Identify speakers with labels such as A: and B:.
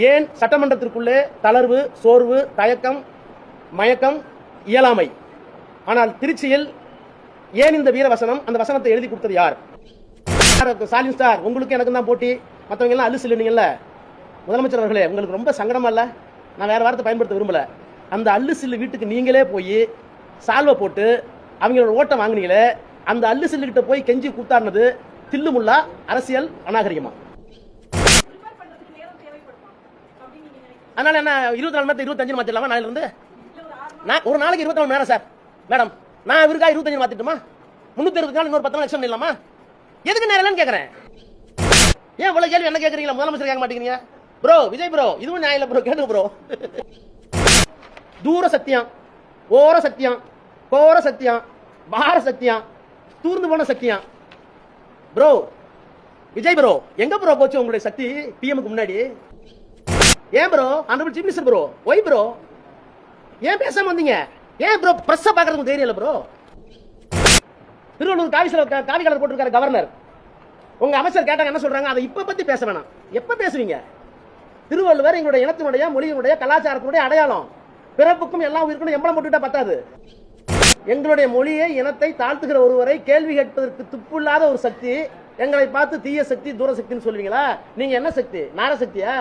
A: ஏன் சட்டமன்றத்திற்குள்ளே தளர்வு, சோர்வு, தயக்கம், மயக்கம், இயலாமை? ஆனால் திருச்சியில் ஏன் இந்த வீர வசனம்? அந்த வசனத்தை எழுதி கொடுத்தது யார்? ஸ்டாலின் ஸ்டார், உங்களுக்கு எனக்கு தான் போட்டி, மற்றவங்க எல்லாம் அலுசு இல்லைங்கல்ல. முதலமைச்சர் அவர்களே, உங்களுக்கு ரொம்ப சங்கடமா இல்ல? நான் வேற வார்த்தை பயன்படுத்த விரும்பல. அந்த அல்லு சில்லு வீட்டுக்கு நீங்களே போய் சால்வை போட்டு அவங்களோட ஓட்டை வாங்கினீங்களே, அந்த அல்லு சில்லு கிட்ட போய் கெஞ்சி கூத்தாடினது தில்லுமுல்லா அரசியல் அநாகரிகமா? அதனால என்ன 24 மணி 25 மாத்திடலாமா? நாளைல இருந்து நான் ஒரு நாளைக்கு 24 நேரம் சார் மேடம், நான் இவருக்கா 25 மாத்திட்டுமா? 360 நாள் இன்னொரு 10 லட்சம் இல்லாமா? எதுக்கு நேரம் கேட்கறேன்? ஏன் இவ்வளவு கேள்வி என்ன கேட்கறீங்களா? முதலமைச்சர் கேட்க மாட்டேங்கிறீங்க ப்ரோ. விஜய் ப்ரோ, இதுவும் நியாயம் இல்ல ப்ரோ, கேளுங்க ப்ரோ. தூர சத்தியம், ஓர சத்தியம், கோர சத்தியம், பார சத்தியம், தூர்ந்து போன சத்தியம். ப்ரோ விஜய் ப்ரோ, எங்க ப்ரோ போச்சு உங்களுடைய சக்தி பிஎம்க்கு முன்னாடி? ஏன் bro honourable chief minister bro, why bro ஏன் பேசாம வந்தீங்க? ஏன் ப்ரோ பிரஸ் பாக்குறதுக்கு தைரியம் இல்ல ப்ரோ? திருவள்ளூர் காவி கலர் போட்டிருக்காரு கவர்னர். உங்க அமைச்சர் கேட்டாங்க என்ன சொல்றாங்க? அதை இப்ப பத்தி பேச வேணாம். எப்ப பேசுவீங்க? திருவள்ளுவர் எங்களுடைய இனத்தினுடைய, மொழியினுடைய, கலாச்சாரத்தினுடைய அடையாளம். பிறப்புக்கும் எல்லாம் உயிருக்கும் எம்பளம் போட்டுட்டா பத்தாது. எங்களுடைய மொழியை, இனத்தை தாழ்த்துகிற ஒருவரை கேள்வி கேட்பதற்கு துப்புள்ளாத ஒரு சக்தி எங்களை பார்த்து தீய சக்தி, தூர சக்தின்னு சொல்லுவீங்களா? நீங்க என்ன சக்தி? நார சக்தியா?